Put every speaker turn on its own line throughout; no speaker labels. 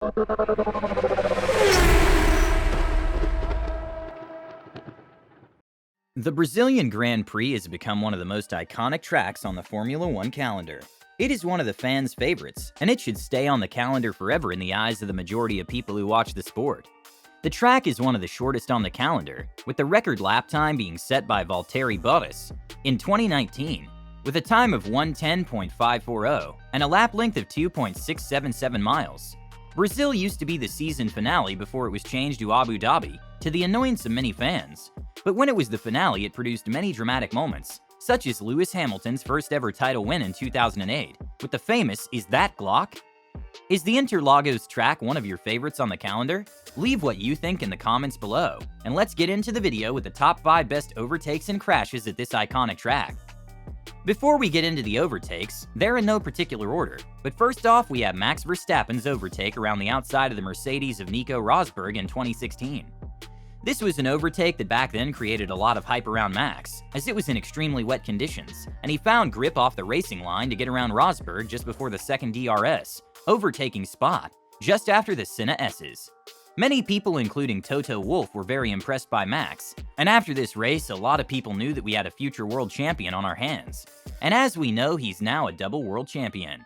The Brazilian Grand Prix has become one of the most iconic tracks on the Formula One calendar. It is one of the fans' favorites, and it should stay on the calendar forever in the eyes of the majority of people who watch the sport. The track is one of the shortest on the calendar, with the record lap time being set by Valtteri Bottas in 2019, with a time of 1:10.540 and a lap length of 2.677 miles. Brazil used to be the season finale before it was changed to Abu Dhabi, to the annoyance of many fans. But when it was the finale, it produced many dramatic moments, such as Lewis Hamilton's first ever title win in 2008, with the famous "Is that Glock?" Is the Interlagos track one of your favorites on the calendar? Leave what you think in the comments below, and let's get into the video with the top 5 best overtakes and crashes at this iconic track. Before we get into the overtakes, they're in no particular order, but first off we have Max Verstappen's overtake around the outside of the Mercedes of Nico Rosberg in 2016. This was an overtake that back then created a lot of hype around Max, as it was in extremely wet conditions, and he found grip off the racing line to get around Rosberg just before the second DRS, overtaking spot, just after the Senna S's. Many people, including Toto Wolff, were very impressed by Max, and after this race, a lot of people knew that we had a future world champion on our hands. And as we know, he's now a double world champion.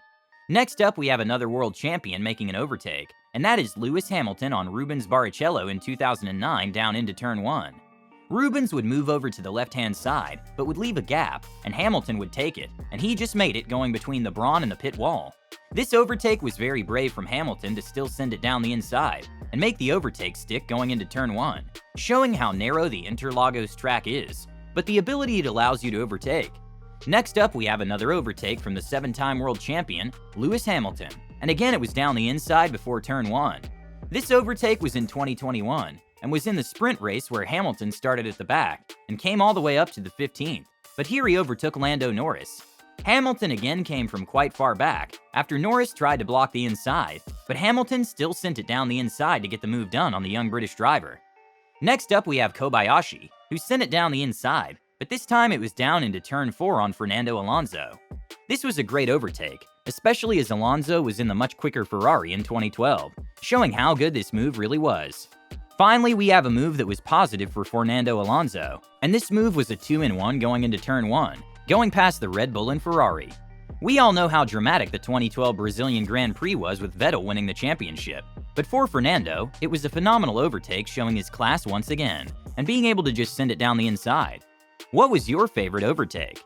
Next up, we have another world champion making an overtake, and that is Lewis Hamilton on Rubens Barrichello in 2009 down into Turn 1. Rubens would move over to the left-hand side, but would leave a gap, and Hamilton would take it, and he just made it going between the Brawn and the pit wall. This overtake was very brave from Hamilton to still send it down the inside, and make the overtake stick going into Turn 1, showing how narrow the Interlagos track is, but the ability it allows you to overtake. Next up, we have another overtake from the 7-time world champion, Lewis Hamilton, and again it was down the inside before Turn 1. This overtake was in 2021, and was in the sprint race where Hamilton started at the back, and came all the way up to the 15th, but here he overtook Lando Norris. Hamilton again came from quite far back, after Norris tried to block the inside, but Hamilton still sent it down the inside to get the move done on the young British driver. Next up we have Kobayashi, who sent it down the inside, but this time it was down into Turn 4 on Fernando Alonso. This was a great overtake, especially as Alonso was in the much quicker Ferrari in 2012, showing how good this move really was. Finally, we have a move that was positive for Fernando Alonso, and this move was a 2-in-1 going into Turn 1, going past the Red Bull and Ferrari. We all know how dramatic the 2012 Brazilian Grand Prix was with Vettel winning the championship, but for Fernando, it was a phenomenal overtake showing his class once again, and being able to just send it down the inside. What was your favorite overtake?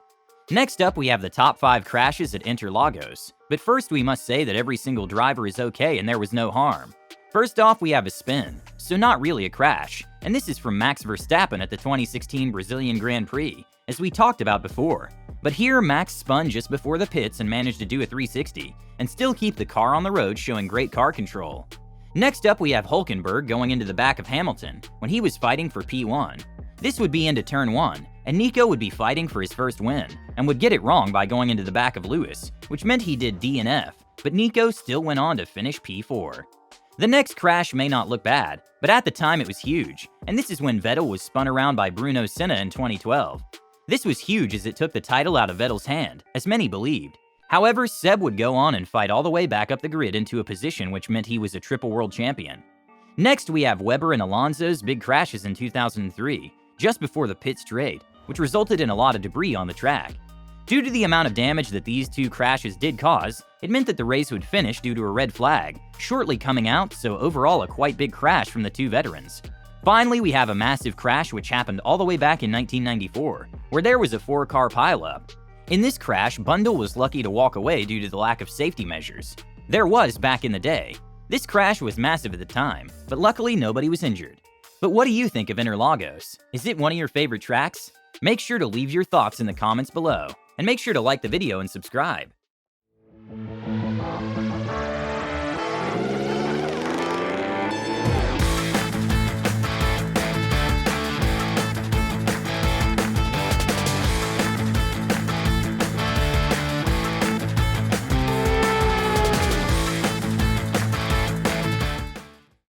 Next up, we have the top 5 crashes at Interlagos, but first we must say that every single driver is okay and there was no harm. First off, we have a spin, so not really a crash, and this is from Max Verstappen at the 2016 Brazilian Grand Prix, as we talked about before. But here, Max spun just before the pits and managed to do a 360, and still keep the car on the road, showing great car control. Next up, we have Hülkenberg going into the back of Hamilton, when he was fighting for P1. This would be into Turn 1, and Nico would be fighting for his first win, and would get it wrong by going into the back of Lewis, which meant he did D and F, but Nico still went on to finish P4. The next crash may not look bad, but at the time it was huge, and this is when Vettel was spun around by Bruno Senna in 2012. This was huge as it took the title out of Vettel's hand, as many believed. However, Seb would go on and fight all the way back up the grid into a position which meant he was a triple world champion. Next, we have Webber and Alonso's big crashes in 2003, just before the pit straight, which resulted in a lot of debris on the track. Due to the amount of damage that these two crashes did cause, it meant that the race would finish due to a red flag, shortly coming out, so overall a quite big crash from the two veterans. Finally, we have a massive crash which happened all the way back in 1994, where there was a 4-car pileup. In this crash, Bundle was lucky to walk away due to the lack of safety measures. There was back in the day. This crash was massive at the time, but luckily nobody was injured. But what do you think of Interlagos? Is it one of your favorite tracks? Make sure to leave your thoughts in the comments below, and make sure to like the video and subscribe.